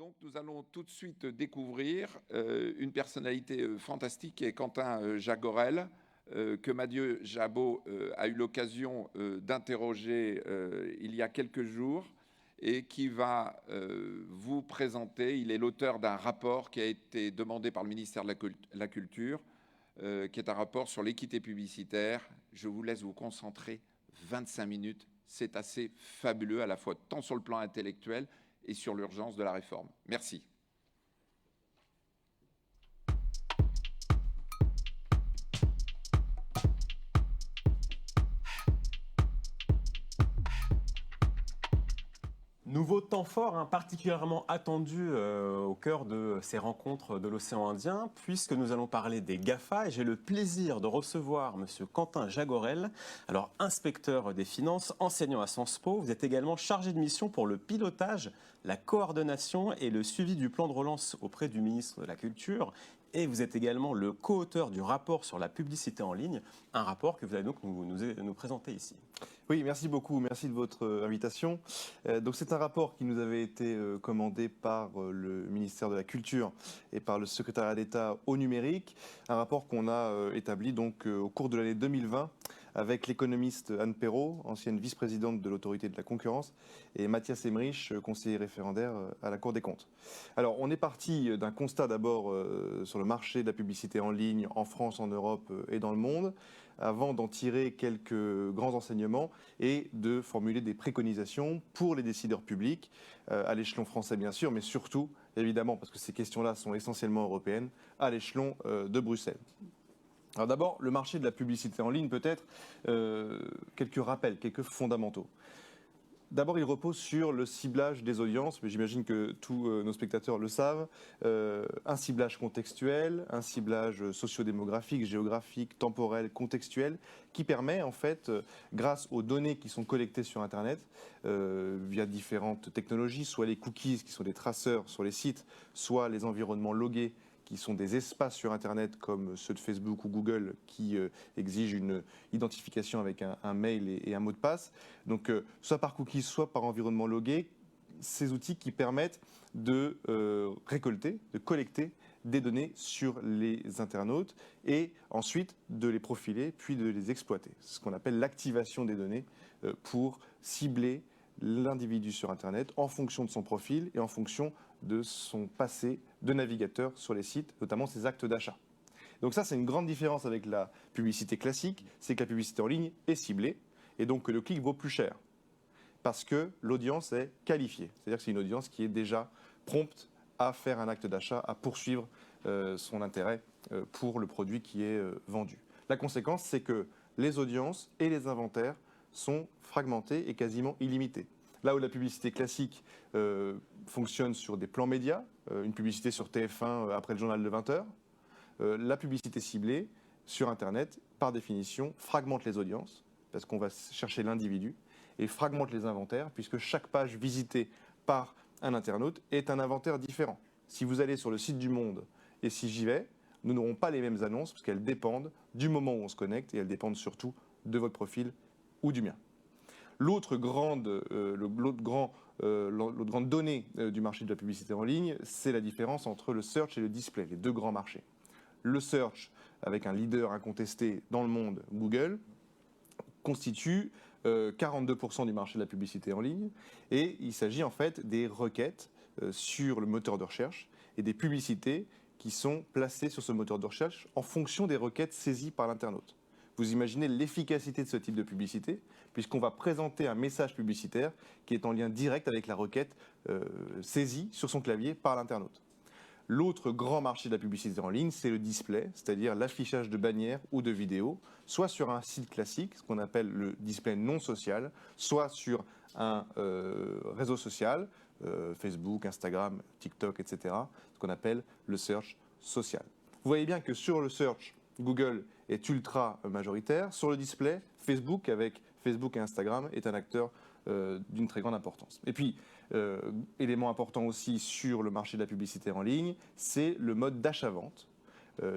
Donc nous allons tout de suite découvrir une personnalité fantastique qui est Quentin Jagorel, que Mathieu Jabot a eu l'occasion d'interroger il y a quelques jours et qui va vous présenter. Il est l'auteur d'un rapport qui a été demandé par le ministère de la Culture, qui est un rapport sur l'équité publicitaire. Je vous laisse vous concentrer 25 minutes. C'est assez fabuleux à la fois tant sur le plan intellectuel et sur l'urgence de la réforme. Merci. Nouveau temps fort, particulièrement attendu au cœur de ces rencontres de l'océan Indien, puisque nous allons parler des GAFA, et j'ai le plaisir de recevoir M. Quentin Jagorel, alors inspecteur des finances, enseignant à Sciences Po. Vous êtes également chargé de mission pour le pilotage, la coordination et le suivi du plan de relance auprès du ministre de la Culture. Et vous êtes également le co-auteur du rapport sur la publicité en ligne, un rapport que vous allez donc nous présenter ici. Oui, merci beaucoup, merci de votre invitation. Donc c'est un rapport qui nous avait été commandé par le ministère de la Culture et par le secrétariat d'État au numérique, un rapport qu'on a établi donc au cours de l'année 2020 avec l'économiste Anne Perrault, ancienne vice-présidente de l'autorité de la concurrence, et Mathias Emmerich, conseiller référendaire à la Cour des comptes. Alors on est parti d'un constat d'abord sur le marché de la publicité en ligne en France, en Europe et dans le monde, avant d'en tirer quelques grands enseignements et de formuler des préconisations pour les décideurs publics, à l'échelon français bien sûr, mais surtout, évidemment, parce que ces questions-là sont essentiellement européennes, à l'échelon de Bruxelles. Alors d'abord, le marché de la publicité en ligne, peut-être, quelques rappels, quelques fondamentaux. D'abord, il repose sur le ciblage des audiences, mais j'imagine que tous nos spectateurs le savent. Un ciblage contextuel, un ciblage sociodémographique, géographique, temporel, contextuel, qui permet en fait, grâce aux données qui sont collectées sur Internet, via différentes technologies, soit les cookies qui sont des traceurs sur les sites, soit les environnements logués, qui sont des espaces sur Internet comme ceux de Facebook ou Google qui exigent une identification avec un mail et un mot de passe. Donc, soit par cookies, soit par environnement logué, ces outils qui permettent de récolter, de collecter des données sur les internautes et ensuite de les profiler puis de les exploiter. C'est ce qu'on appelle l'activation des données pour cibler l'individu sur Internet en fonction de son profil et en fonction de son passé de navigateur sur les sites, notamment ses actes d'achat. Donc ça, c'est une grande différence avec la publicité classique, c'est que la publicité en ligne est ciblée et donc que le clic vaut plus cher parce que l'audience est qualifiée. C'est-à-dire que c'est une audience qui est déjà prompte à faire un acte d'achat, à poursuivre son intérêt pour le produit qui est vendu. La conséquence, c'est que les audiences et les inventaires sont fragmentés et quasiment illimités. Là où la publicité classique fonctionne sur des plans médias, une publicité sur TF1 après le journal de 20h, la publicité ciblée sur Internet, par définition, fragmente les audiences, parce qu'on va chercher l'individu, et fragmente les inventaires, puisque chaque page visitée par un internaute est un inventaire différent. Si vous allez sur le site du Monde et si j'y vais, nous n'aurons pas les mêmes annonces, parce qu'elles dépendent du moment où on se connecte, et elles dépendent surtout de votre profil ou du mien. L'autre grande donnée du marché de la publicité en ligne, c'est la différence entre le search et le display, les deux grands marchés. Le search, avec un leader incontesté dans le monde, Google, constitue 42% du marché de la publicité en ligne. Et il s'agit en fait des requêtes sur le moteur de recherche et des publicités qui sont placées sur ce moteur de recherche en fonction des requêtes saisies par l'internaute. Vous imaginez l'efficacité de ce type de publicité, puisqu'on va présenter un message publicitaire qui est en lien direct avec la requête saisie sur son clavier par l'internaute. L'autre grand marché de la publicité en ligne, c'est le display, c'est-à-dire l'affichage de bannières ou de vidéos, soit sur un site classique, ce qu'on appelle le display non social, soit sur un réseau social, Facebook, Instagram, TikTok, etc., ce qu'on appelle le search social. Vous voyez bien que sur le search, Google est ultra majoritaire. Sur le display, Facebook, avec Facebook et Instagram, est un acteur d'une très grande importance. Et puis, élément important aussi sur le marché de la publicité en ligne, c'est le mode d'achat-vente.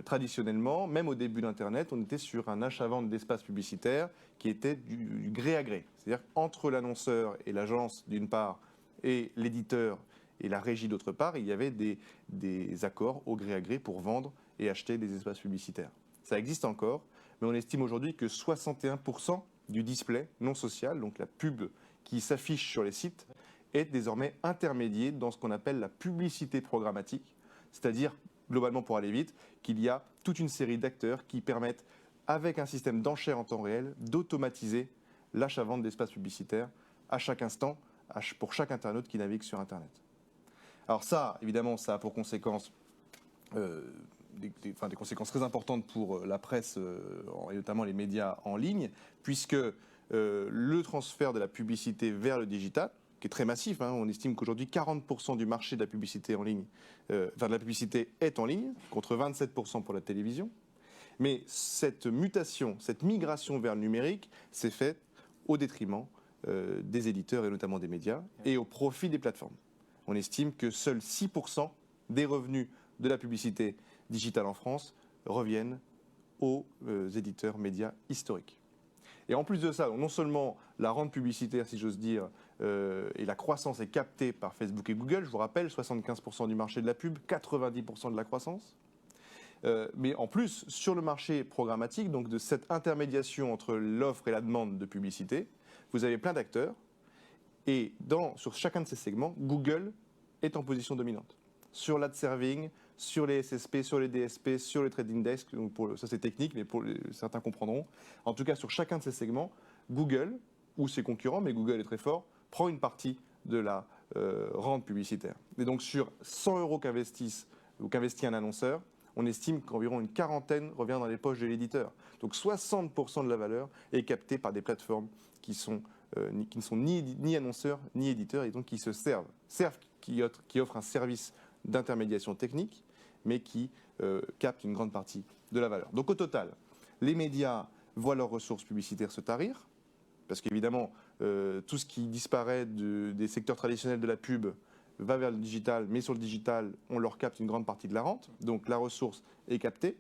Traditionnellement, même au début d'Internet, on était sur un achat-vente d'espace publicitaire qui était du gré à gré. C'est-à-dire entre l'annonceur et l'agence d'une part, et l'éditeur et la régie d'autre part, il y avait des accords au gré à gré pour vendre et acheter des espaces publicitaires. Ça existe encore, mais on estime aujourd'hui que 61% du display non social, donc la pub qui s'affiche sur les sites, est désormais intermédié dans ce qu'on appelle la publicité programmatique, c'est-à-dire, globalement pour aller vite, qu'il y a toute une série d'acteurs qui permettent, avec un système d'enchères en temps réel, d'automatiser l'achat-vente d'espaces publicitaires à chaque instant, pour chaque internaute qui navigue sur Internet. Alors ça, évidemment, ça a pour conséquence des conséquences très importantes pour la presse et notamment les médias en ligne, puisque le transfert de la publicité vers le digital, qui est très massif, on estime qu'aujourd'hui 40% du marché de la publicité en ligne, de la publicité est en ligne, contre 27% pour la télévision. Mais cette mutation, cette migration vers le numérique s'est faite au détriment des éditeurs et notamment des médias et au profit des plateformes. On estime que seuls 6% des revenus de la publicité digitale en France reviennent aux éditeurs médias historiques. Et en plus de ça, non seulement la rente publicitaire, si j'ose dire, et la croissance est captée par Facebook et Google, je vous rappelle, 75% du marché de la pub, 90% de la croissance. Mais en plus, sur le marché programmatique, donc de cette intermédiation entre l'offre et la demande de publicité, vous avez plein d'acteurs. Et sur chacun de ces segments, Google est en position dominante. Sur l'ad serving, sur les SSP, sur les DSP, sur les trading desks, donc ça c'est technique, mais certains comprendront. En tout cas, sur chacun de ces segments, Google, ou ses concurrents, mais Google est très fort, prend une partie de la rente publicitaire. Et donc sur 100 € qu'investit un annonceur, on estime qu'environ une quarantaine revient dans les poches de l'éditeur. Donc 60% de la valeur est captée par des plateformes qui ne sont ni annonceurs ni éditeurs et donc qui se servent qui offrent un service d'intermédiation technique, mais qui captent une grande partie de la valeur. Donc au total, les médias voient leurs ressources publicitaires se tarir, parce qu'évidemment, tout ce qui disparaît des secteurs traditionnels de la pub va vers le digital, mais sur le digital, on leur capte une grande partie de la rente, donc la ressource est captée.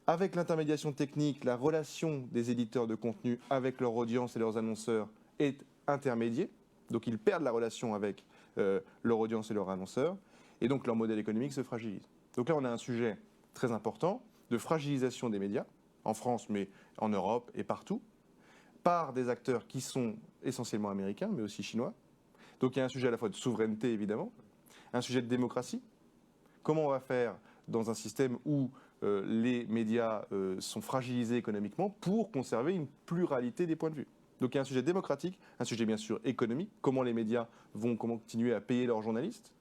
Avec l'intermédiation technique, la relation des éditeurs de contenu avec leur audience et leurs annonceurs est intermédiée, donc ils perdent la relation avec leur audience et leurs annonceurs, et donc leur modèle économique se fragilise. Donc là, on a un sujet très important de fragilisation des médias, en France, mais en Europe et partout, par des acteurs qui sont essentiellement américains, mais aussi chinois. Donc il y a un sujet à la fois de souveraineté, évidemment, un sujet de démocratie. Comment on va faire dans un système où les médias sont fragilisés économiquement pour conserver une pluralité des points de vue? Donc il y a un sujet démocratique, un sujet bien sûr économique, comment les médias vont continuer à payer leurs journalistes,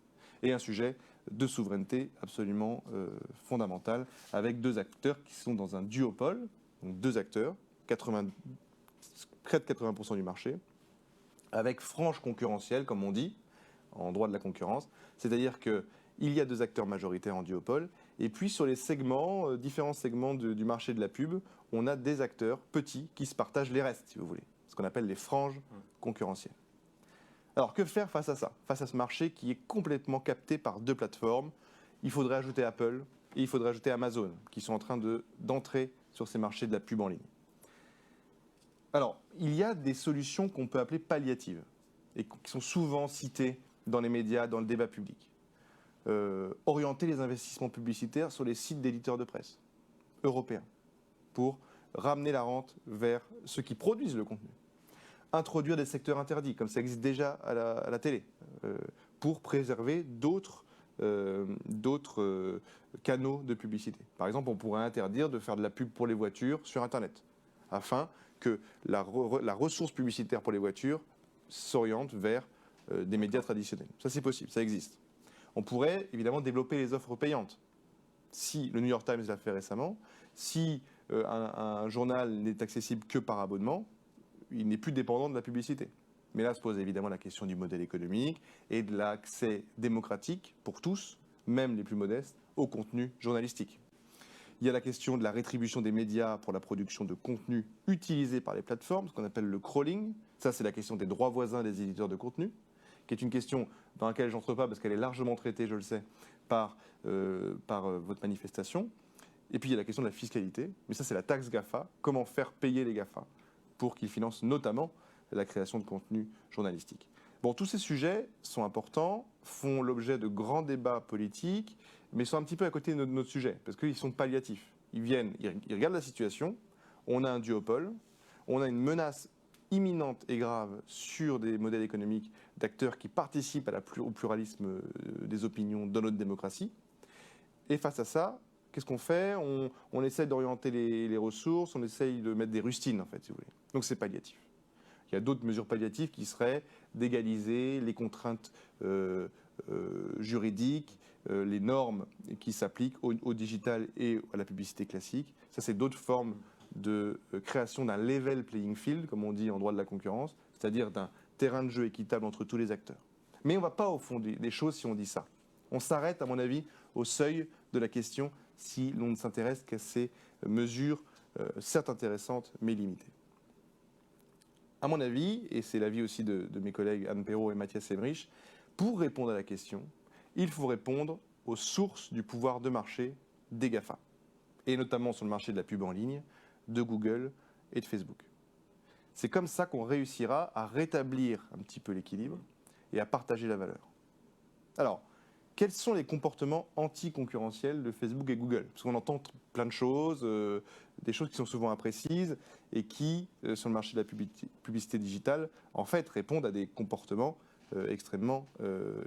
et un sujet de souveraineté absolument fondamental, avec deux acteurs qui sont dans un duopole, donc deux acteurs, près de 80% du marché, avec franche concurrentielle, comme on dit, en droit de la concurrence, c'est-à-dire qu'il y a deux acteurs majoritaires en duopole, et puis sur les segments, différents segments du marché de la pub, on a des acteurs petits qui se partagent les restes, si vous voulez, ce qu'on appelle les franges concurrentielles. Alors que faire face à ça, face à ce marché qui est complètement capté par deux plateformes? Il faudrait ajouter Apple et il faudrait ajouter Amazon, qui sont en train d'entrer sur ces marchés de la pub en ligne. Alors, il y a des solutions qu'on peut appeler palliatives et qui sont souvent citées dans les médias, dans le débat public. Orienter les investissements publicitaires sur les sites d'éditeurs de presse européens pour ramener la rente vers ceux qui produisent le contenu. Introduire des secteurs interdits, comme ça existe déjà à la télé, pour préserver d'autres canaux de publicité. Par exemple, on pourrait interdire de faire de la pub pour les voitures sur Internet, afin que la ressource publicitaire pour les voitures s'oriente vers des médias traditionnels. Ça, c'est possible, ça existe. On pourrait évidemment développer les offres payantes. Si le New York Times l'a fait récemment, si un journal n'est accessible que par abonnement, il n'est plus dépendant de la publicité. Mais là se pose évidemment la question du modèle économique et de l'accès démocratique pour tous, même les plus modestes, au contenu journalistique. Il y a la question de la rétribution des médias pour la production de contenu utilisé par les plateformes, ce qu'on appelle le crawling. Ça, c'est la question des droits voisins des éditeurs de contenu, qui est une question dans laquelle je n'entre pas parce qu'elle est largement traitée, je le sais, par votre manifestation. Et puis il y a la question de la fiscalité, mais ça c'est la taxe GAFA. Comment faire payer les GAFA pour qu'ils financent notamment la création de contenu journalistique. Bon, tous ces sujets sont importants, font l'objet de grands débats politiques, mais sont un petit peu à côté de notre sujet, parce qu'ils sont palliatifs. Ils regardent la situation, on a un duopole, on a une menace imminente et grave sur des modèles économiques d'acteurs qui participent au pluralisme des opinions dans notre démocratie. Et face à ça, qu'est-ce qu'on fait? On essaie d'orienter les ressources, on essaye de mettre des rustines, en fait, si vous voulez. Donc c'est palliatif. Il y a d'autres mesures palliatives qui seraient d'égaliser les contraintes juridiques, les normes qui s'appliquent au digital et à la publicité classique. Ça, c'est d'autres formes de création d'un level playing field, comme on dit en droit de la concurrence, c'est-à-dire d'un terrain de jeu équitable entre tous les acteurs. Mais on ne va pas au fond des choses si on dit ça. On s'arrête, à mon avis, au seuil de la question si l'on ne s'intéresse qu'à ces mesures, certes intéressantes, mais limitées. À mon avis, et c'est l'avis aussi de mes collègues Anne Perrault et Mathias Emmerich, pour répondre à la question, il faut répondre aux sources du pouvoir de marché des GAFA, et notamment sur le marché de la pub en ligne, de Google et de Facebook. C'est comme ça qu'on réussira à rétablir un petit peu l'équilibre et à partager la valeur. Alors, quels sont les comportements anticoncurrentiels de Facebook et Google? Parce qu'on entend plein de choses, des choses qui sont souvent imprécises et qui, sur le marché de la publicité digitale, en fait, répondent à des comportements extrêmement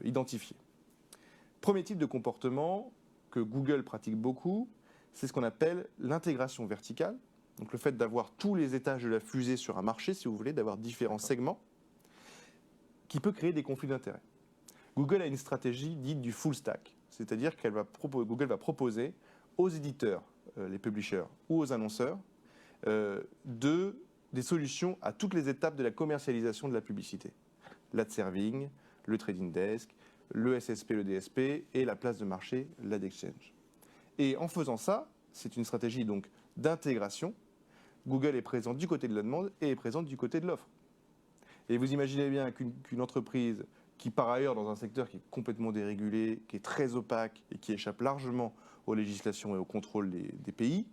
identifiés. Premier type de comportement que Google pratique beaucoup, c'est ce qu'on appelle l'intégration verticale. Donc le fait d'avoir tous les étages de la fusée sur un marché, si vous voulez, d'avoir différents segments, qui peut créer des conflits d'intérêts. Google a une stratégie dite du full stack, c'est-à-dire que Google va proposer aux éditeurs, les publishers ou aux annonceurs, des solutions à toutes les étapes de la commercialisation de la publicité. L'ad serving, le trading desk, le SSP, le DSP et la place de marché, l'ad exchange. Et en faisant ça, c'est une stratégie donc d'intégration. Google est présent du côté de la demande et est présent du côté de l'offre. Et vous imaginez bien qu'une entreprise qui, par ailleurs, dans un secteur qui est complètement dérégulé, qui est très opaque et qui échappe largement aux législations et au contrôle des pays,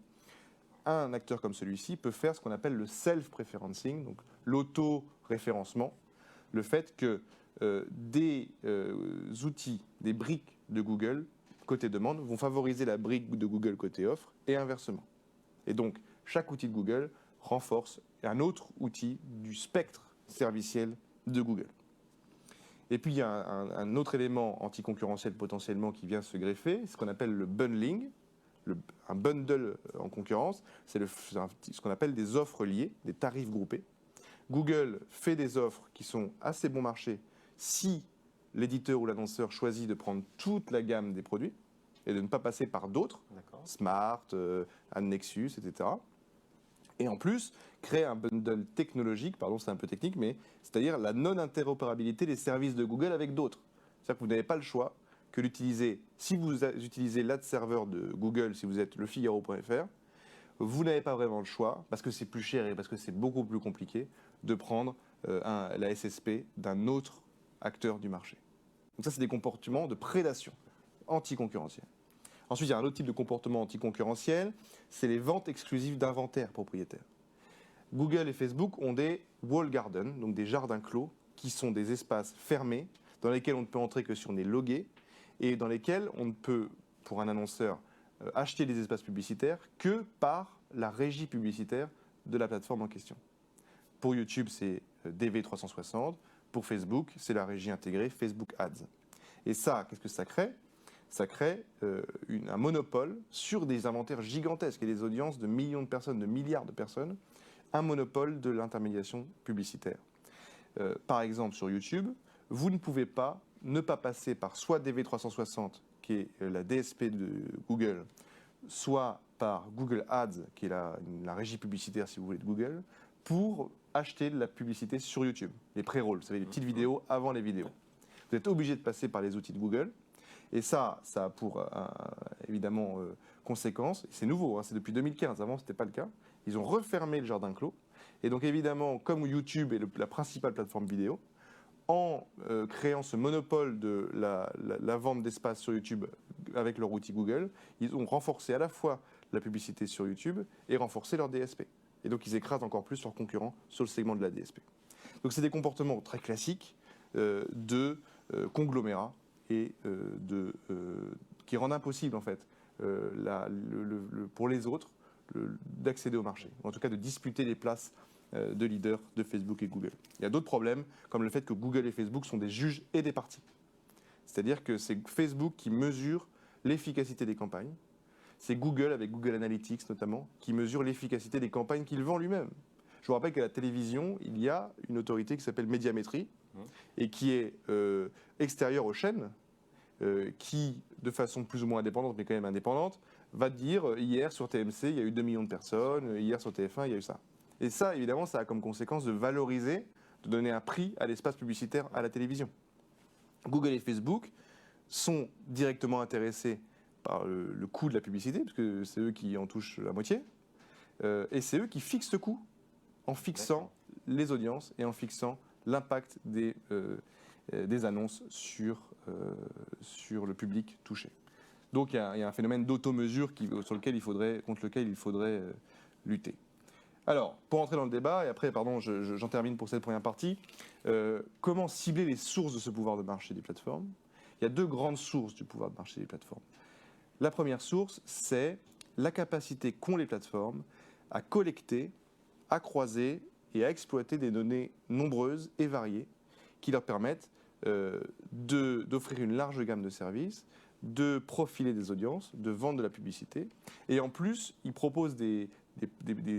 un acteur comme celui-ci peut faire ce qu'on appelle le self-preferencing, donc l'auto-référencement, le fait que des outils, des briques de Google côté demande vont favoriser la brique de Google côté offre et inversement. Et donc, chaque outil de Google renforce un autre outil du spectre serviciel de Google. Et puis, il y a un autre élément anticoncurrentiel potentiellement qui vient se greffer, c'est ce qu'on appelle le bundling. Un bundle en concurrence, c'est ce qu'on appelle des offres liées, des tarifs groupés. Google fait des offres qui sont assez bon marché si l'éditeur ou l'annonceur choisit de prendre toute la gamme des produits et de ne pas passer par d'autres, Smart, Nexus, etc. Et en plus, créer un bundle technologique, pardon, c'est un peu technique, mais c'est-à-dire la non-interopérabilité des services de Google avec d'autres. C'est-à-dire que vous n'avez pas le choix que d'utiliser, si vous utilisez l'ad server de Google, si vous êtes lefigaro.fr, vous n'avez pas vraiment le choix, parce que c'est plus cher et parce que c'est beaucoup plus compliqué, de prendre la SSP d'un autre acteur du marché. Donc ça, c'est des comportements de prédation anticoncurrentielle. Ensuite, il y a un autre type de comportement anticoncurrentiel, c'est les ventes exclusives d'inventaire propriétaire. Google et Facebook ont des wall gardens, donc des jardins clos, qui sont des espaces fermés dans lesquels on ne peut entrer que si on est logué et dans lesquels on ne peut, pour un annonceur, acheter des espaces publicitaires que par la régie publicitaire de la plateforme en question. Pour YouTube, c'est DV360. Pour Facebook, c'est la régie intégrée Facebook Ads. Et ça, qu'est-ce que ça crée? Ça crée un monopole sur des inventaires gigantesques et des audiences de millions de personnes, de milliards de personnes, un monopole de l'intermédiation publicitaire. Par exemple, sur YouTube, vous ne pouvez pas ne pas passer par soit DV360, qui est la DSP de Google, soit par Google Ads, qui est la régie publicitaire, si vous voulez, de Google, pour acheter de la publicité sur YouTube, les pré-rolls, vous savez, les petites vidéos avant les vidéos. Vous êtes obligé de passer par les outils de Google. Et ça a pour, évidemment, conséquence, c'est nouveau, hein, c'est depuis 2015, avant ce n'était pas le cas, ils ont refermé le jardin clos. Et donc évidemment, comme YouTube est la principale plateforme vidéo, en créant ce monopole de la vente d'espace sur YouTube avec leur outil Google, ils ont renforcé à la fois la publicité sur YouTube et renforcé leur DSP. Et donc ils écrasent encore plus leurs concurrents sur le segment de la DSP. Donc c'est des comportements très classiques de conglomérats et qui rendent impossible en fait pour les autres d'accéder au marché, ou en tout cas de disputer les places de leaders de Facebook et Google. Il y a d'autres problèmes, comme le fait que Google et Facebook sont des juges et des parties. C'est-à-dire que c'est Facebook qui mesure l'efficacité des campagnes, c'est Google, avec Google Analytics notamment, qui mesure l'efficacité des campagnes qu'il vend lui-même. Je vous rappelle qu'à la télévision, il y a une autorité qui s'appelle Médiamétrie, et qui est extérieure aux chaînes, qui, de façon plus ou moins indépendante, mais quand même indépendante, va dire hier sur TMC, il y a eu 2 millions de personnes, hier sur TF1, il y a eu ça. Et ça, évidemment, ça a comme conséquence de valoriser, de donner un prix à l'espace publicitaire à la télévision. Google et Facebook sont directement intéressés par le coût de la publicité, parce que c'est eux qui en touchent la moitié, et c'est eux qui fixent ce coût en fixant les audiences et en fixant l'impact des annonces sur le public touché. Donc il y a un phénomène d'auto-mesure contre lequel il faudrait lutter. Alors, pour entrer dans le débat, et après, pardon, j'en termine pour cette première partie, comment cibler les sources de ce pouvoir de marché des plateformes? Il y a 2 grandes sources du pouvoir de marché des plateformes. La première source, c'est la capacité qu'ont les plateformes à collecter, à croiser et à exploiter des données nombreuses et variées qui leur permettent d'offrir une large gamme de services, de profiler des audiences, de vendre de la publicité. Et en plus, ils proposent des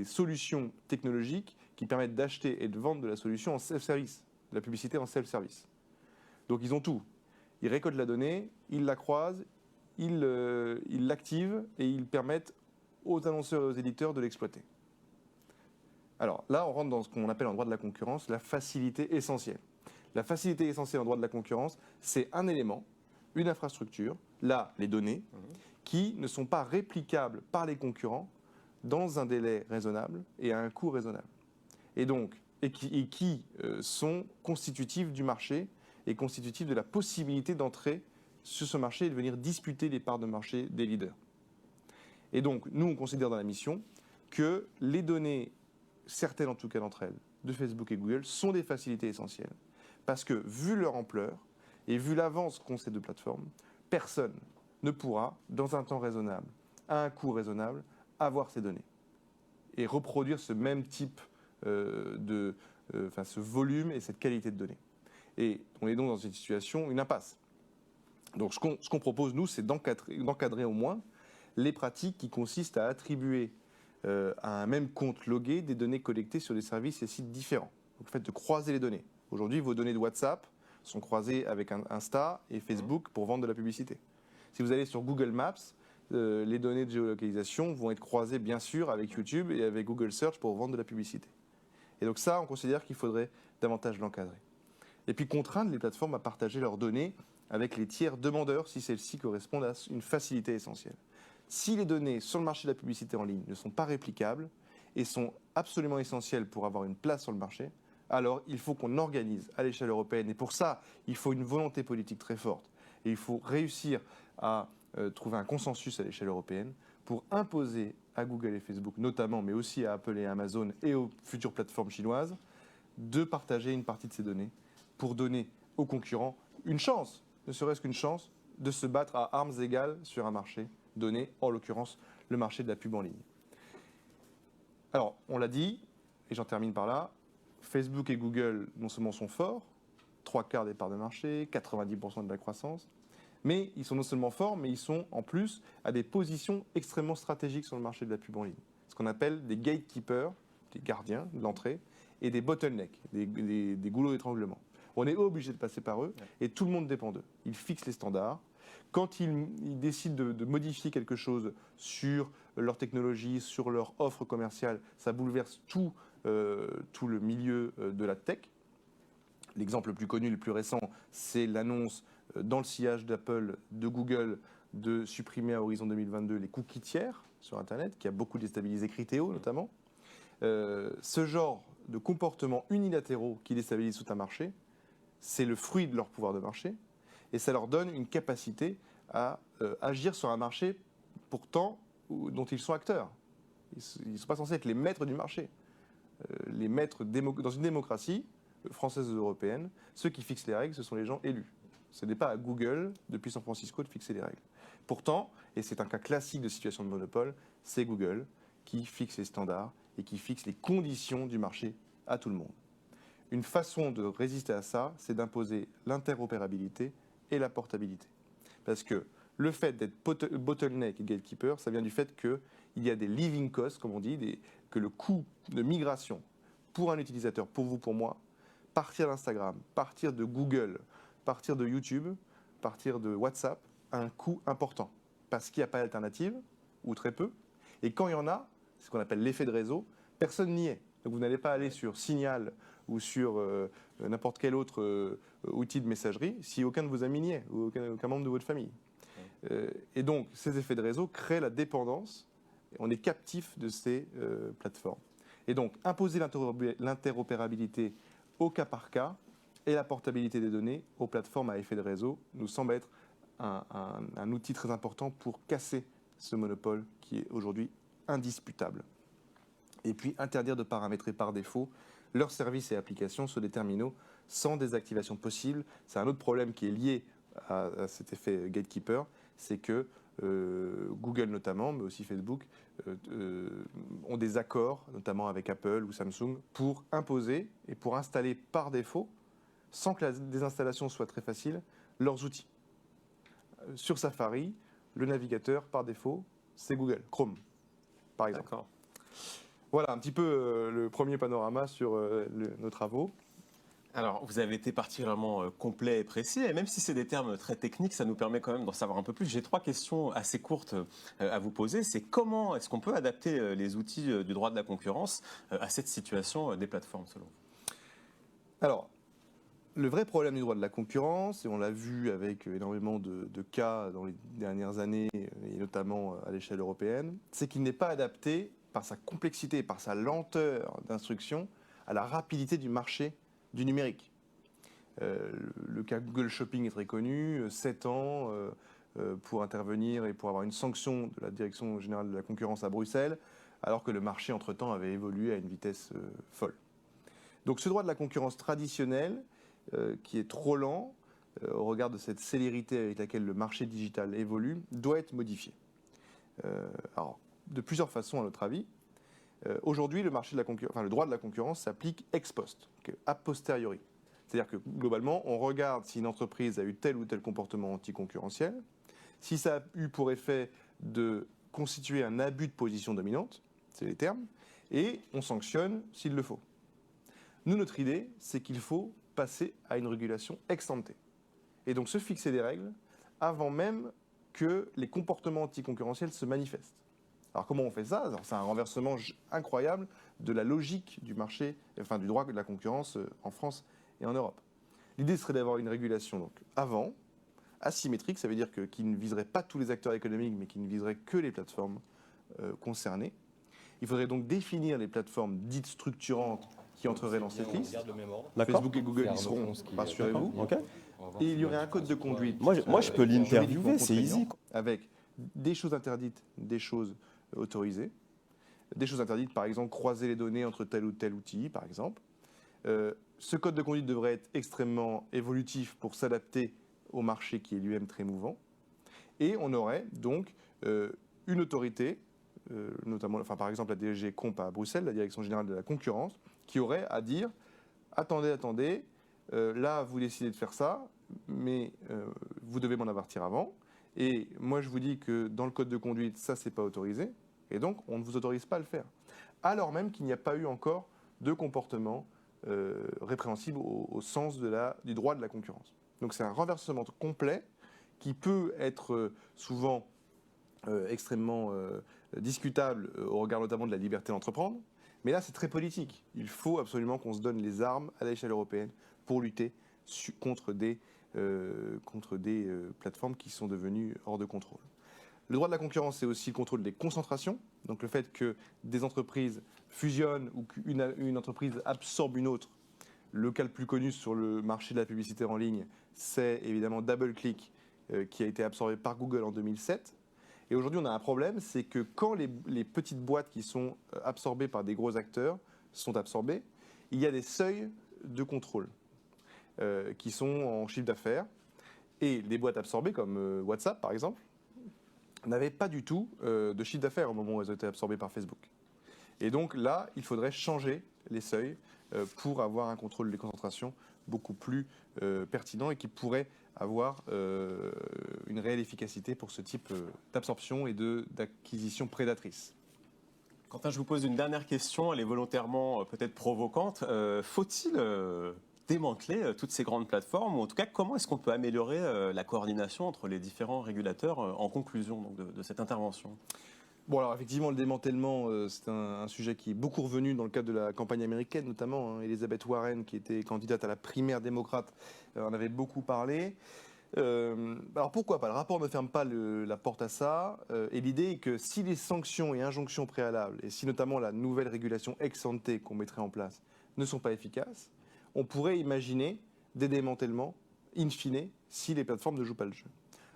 solutions technologiques qui permettent d'acheter et de vendre de la solution en self-service, de la publicité en self-service. Donc ils ont tout. Ils récoltent la donnée, ils la croisent, ils l'activent et ils permettent aux annonceurs et aux éditeurs de l'exploiter. Alors là, on rentre dans ce qu'on appelle en droit de la concurrence la facilité essentielle. La facilité essentielle en droit de la concurrence, c'est un élément, une infrastructure, là, les données, qui ne sont pas réplicables par les concurrents dans un délai raisonnable et à un coût raisonnable. Et qui sont constitutifs du marché et constitutifs de la possibilité d'entrer sur ce marché et de venir disputer les parts de marché des leaders. Et donc, nous, on considère dans la mission que les données, certaines en tout cas d'entre elles, de Facebook et Google, sont des facilités essentielles. Parce que, vu leur ampleur et vu l'avance qu'ont ces 2 plateformes, personne ne pourra, dans un temps raisonnable, à un coût raisonnable, avoir ces données. Et reproduire ce même type ce volume et cette qualité de données. Et on est donc dans une situation, une impasse. Donc ce qu'on propose, nous, c'est d'encadrer au moins les pratiques qui consistent à attribuer à un même compte logué des données collectées sur des services et sites différents. Donc, le fait de croiser les données. Aujourd'hui, vos données de WhatsApp sont croisées avec Insta et Facebook pour vendre de la publicité. Si vous allez sur Google Maps, les données de géolocalisation vont être croisées, bien sûr, avec YouTube et avec Google Search pour vendre de la publicité. Et donc ça, on considère qu'il faudrait davantage l'encadrer. Et puis contraindre les plateformes à partager leurs données avec les tiers demandeurs si celles-ci correspondent à une facilité essentielle. Si les données sur le marché de la publicité en ligne ne sont pas réplicables et sont absolument essentielles pour avoir une place sur le marché, alors il faut qu'on organise à l'échelle européenne. Et pour ça, il faut une volonté politique très forte. Et il faut réussir à trouver un consensus à l'échelle européenne pour imposer à Google et Facebook notamment, mais aussi à Apple et à Amazon et aux futures plateformes chinoises, de partager une partie de ces données pour donner aux concurrents une chance, ne serait-ce qu'une chance, de se battre à armes égales sur un marché donné, en l'occurrence le marché de la pub en ligne. Alors, on l'a dit, et j'en termine par là, Facebook et Google non seulement sont forts, 3/4 des parts de marché, 90% de la croissance, mais ils sont non seulement forts, mais ils sont en plus à des positions extrêmement stratégiques sur le marché de la pub en ligne. Ce qu'on appelle des gatekeepers, des gardiens de l'entrée, et des bottlenecks, des goulots d'étranglement. On est obligé de passer par eux, et tout le monde dépend d'eux. Ils fixent les standards. Quand ils décident de modifier quelque chose sur leur technologie, sur leur offre commerciale, ça bouleverse tout le milieu de la tech. L'exemple le plus connu, le plus récent, c'est l'annonce dans le sillage d'Apple, de Google, de supprimer à horizon 2022 les cookies tiers sur Internet, qui a beaucoup déstabilisé Criteo notamment. Ce genre de comportements unilatéraux qui déstabilisent tout un marché, c'est le fruit de leur pouvoir de marché, et ça leur donne une capacité à agir sur un marché pourtant dont ils sont acteurs. Ils ne sont pas censés être les maîtres du marché. Les maîtres dans une démocratie, françaises ou européennes, ceux qui fixent les règles, ce sont les gens élus. Ce n'est pas à Google, depuis San Francisco, de fixer les règles. Pourtant, et c'est un cas classique de situation de monopole, c'est Google qui fixe les standards et qui fixe les conditions du marché à tout le monde. Une façon de résister à ça, c'est d'imposer l'interopérabilité et la portabilité. Parce que le fait d'être bottleneck et gatekeeper, ça vient du fait qu'il y a des living costs, comme on dit, que le coût de migration pour un utilisateur, pour vous, pour moi, partir d'Instagram, partir de Google, partir de YouTube, partir de WhatsApp, a un coût important. Parce qu'il n'y a pas d'alternative, ou très peu. Et quand il y en a, c'est ce qu'on appelle l'effet de réseau, personne n'y est. Donc vous n'allez pas aller sur Signal ou sur n'importe quel autre outil de messagerie si aucun de vos amis n'y est, ou aucun membre de votre famille. Et donc, ces effets de réseau créent la dépendance. On est captif de ces plateformes. Et donc, imposer l'interopérabilité au cas par cas et la portabilité des données aux plateformes à effet de réseau nous semble être un outil très important pour casser ce monopole qui est aujourd'hui indisputable. Et puis, interdire de paramétrer par défaut leurs services et applications sur des terminaux sans désactivation possible. C'est un autre problème qui est lié à cet effet gatekeeper, c'est que Google notamment, mais aussi Facebook, ont des accords, notamment avec Apple ou Samsung, pour imposer et pour installer par défaut, sans que la désinstallation soit très facile, leurs outils. Sur Safari, le navigateur par défaut, c'est Google, Chrome, par exemple. D'accord. Voilà un petit peu le premier panorama sur nos travaux. Alors, vous avez été particulièrement complet et précis, et même si c'est des termes très techniques, ça nous permet quand même d'en savoir un peu plus. J'ai 3 questions assez courtes à vous poser. C'est comment est-ce qu'on peut adapter les outils du droit de la concurrence à cette situation des plateformes, selon vous? Alors, le vrai problème du droit de la concurrence, et on l'a vu avec énormément de cas dans les dernières années, et notamment à l'échelle européenne, c'est qu'il n'est pas adapté par sa complexité, par sa lenteur d'instruction, à la rapidité du marché du numérique. Le cas Google Shopping est très connu, 7 ans pour intervenir et pour avoir une sanction de la Direction générale de la concurrence à Bruxelles, alors que le marché entre-temps avait évolué à une vitesse folle. Donc ce droit de la concurrence traditionnel, qui est trop lent au regard de cette célérité avec laquelle le marché digital évolue, doit être modifié. Alors, de plusieurs façons à notre avis. Aujourd'hui, le droit de la concurrence s'applique ex post, a posteriori. C'est-à-dire que globalement, on regarde si une entreprise a eu tel ou tel comportement anticoncurrentiel, si ça a eu pour effet de constituer un abus de position dominante, c'est les termes, et on sanctionne s'il le faut. Nous, notre idée, c'est qu'il faut passer à une régulation ex ante. Et donc se fixer des règles avant même que les comportements anticoncurrentiels se manifestent. Alors comment on fait ça? C'est un renversement incroyable de la logique du marché, enfin du droit de la concurrence en France et en Europe. L'idée serait d'avoir une régulation donc avant, asymétrique, ça veut dire qui ne viserait pas tous les acteurs économiques, mais qui ne viserait que les plateformes concernées. Il faudrait donc définir les plateformes dites structurantes qui entreraient dans cette liste. Facebook et Google y seront, rassurez-vous. Okay. Et il y aurait un code de conduite. Moi, je peux l'interviewer, c'est easy. Avec des choses interdites, des choses autorisées. Des choses interdites, par exemple, croiser les données entre tel ou tel outil, par exemple. Ce code de conduite devrait être extrêmement évolutif pour s'adapter au marché qui est lui-même très mouvant. Et on aurait donc une autorité, notamment, par exemple la DG Comp à Bruxelles, la Direction générale de la concurrence, qui aurait à dire attendez, là vous décidez de faire ça, mais vous devez m'en avertir avant. Et moi je vous dis que dans le code de conduite, ça c'est pas autorisé, et donc on ne vous autorise pas à le faire. Alors même qu'il n'y a pas eu encore de comportement répréhensible au sens du droit de la concurrence. Donc c'est un renversement complet qui peut être souvent extrêmement discutable au regard notamment de la liberté d'entreprendre. Mais là, c'est très politique. Il faut absolument qu'on se donne les armes à l'échelle européenne pour lutter contre des plateformes qui sont devenues hors de contrôle. Le droit de la concurrence, c'est aussi le contrôle des concentrations. Donc le fait que des entreprises fusionnent ou qu'une entreprise absorbe une autre. Le cas le plus connu sur le marché de la publicité en ligne, c'est évidemment DoubleClick qui a été absorbé par Google en 2007. Et aujourd'hui, on a un problème, c'est que quand les petites boîtes qui sont absorbées par des gros acteurs sont absorbées, il y a des seuils de contrôle qui sont en chiffre d'affaires. Et les boîtes absorbées, comme WhatsApp par exemple, n'avaient pas du tout de chiffre d'affaires au moment où elles ont été absorbées par Facebook. Et donc là, il faudrait changer les seuils pour avoir un contrôle des concentrations beaucoup plus pertinent et qui pourrait avoir une réelle efficacité pour ce type d'absorption et d'acquisition prédatrice. Quentin, je vous pose une dernière question, elle est volontairement peut-être provocante. Faut-il démanteler toutes ces grandes plateformes, ou en tout cas, comment est-ce qu'on peut améliorer la coordination entre les différents régulateurs en conclusion donc, de cette intervention ? Bon, alors effectivement, le démantèlement, c'est un sujet qui est beaucoup revenu dans le cadre de la campagne américaine, notamment. Elizabeth Warren, qui était candidate à la primaire démocrate, en avait beaucoup parlé. Alors pourquoi pas ? Le rapport ne ferme pas la porte à ça. Et l'idée est que si les sanctions et injonctions préalables, et si notamment la nouvelle régulation ex ante qu'on mettrait en place, ne sont pas efficaces, on pourrait imaginer des démantèlements, in fine, si les plateformes ne jouent pas le jeu.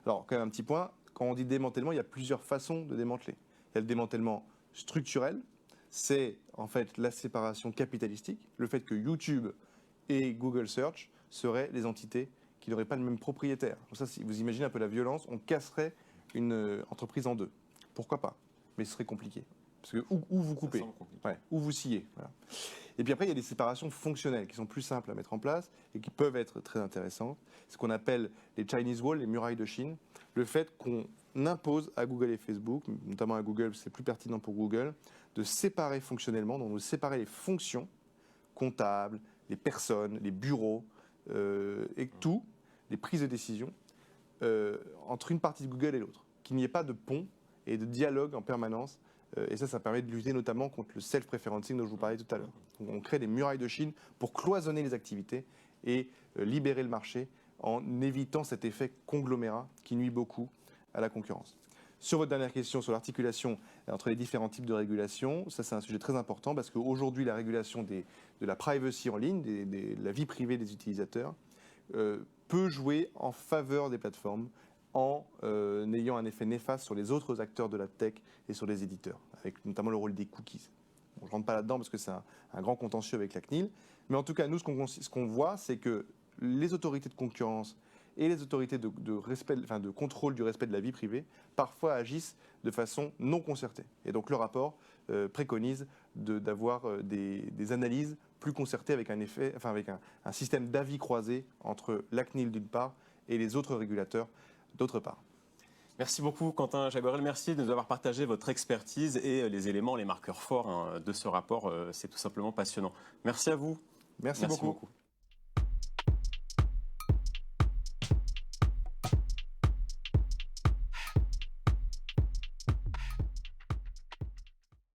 Alors, quand même un petit point, quand on dit démantèlement, il y a plusieurs façons de démanteler. Il y a le démantèlement structurel, c'est en fait la séparation capitalistique, le fait que YouTube et Google Search seraient les entités qui n'auraient pas le même propriétaire. Donc ça, si vous imaginez un peu la violence, on casserait une entreprise en deux. Pourquoi pas ? Mais ce serait compliqué. Parce que où vous coupez, où vous sciez. Voilà. Et puis après, il y a des séparations fonctionnelles qui sont plus simples à mettre en place et qui peuvent être très intéressantes. Ce qu'on appelle les Chinese Walls, les murailles de Chine. Le fait qu'on impose à Google et Facebook, notamment à Google, c'est plus pertinent pour Google, de séparer fonctionnellement, donc de séparer les fonctions comptables, les personnes, les bureaux et tout, les prises de décision entre une partie de Google et l'autre. Qu'il n'y ait pas de pont et de dialogue en permanence. Et ça permet de lutter notamment contre le self-preferencing dont je vous parlais tout à l'heure. On crée des murailles de Chine pour cloisonner les activités et libérer le marché en évitant cet effet conglomérat qui nuit beaucoup à la concurrence. Sur votre dernière question sur l'articulation entre les différents types de régulation, ça c'est un sujet très important parce qu'aujourd'hui la régulation de la privacy en ligne, de la vie privée des utilisateurs, peut jouer en faveur des plateformes en ayant un effet néfaste sur les autres acteurs de la tech et sur les éditeurs, avec notamment le rôle des cookies. Bon, je ne rentre pas là-dedans parce que c'est un grand contentieux avec la CNIL, mais en tout cas, nous, ce qu'on voit, c'est que les autorités de concurrence et les autorités de contrôle du respect de la vie privée, parfois agissent de façon non concertée. Et donc le rapport préconise d'avoir des analyses plus concertées avec avec un système d'avis croisés entre la CNIL d'une part et les autres régulateurs d'autre part. Merci beaucoup Quentin Jagorel, merci de nous avoir partagé votre expertise et les éléments, les marqueurs forts de ce rapport. C'est tout simplement passionnant. Merci à vous. Merci beaucoup.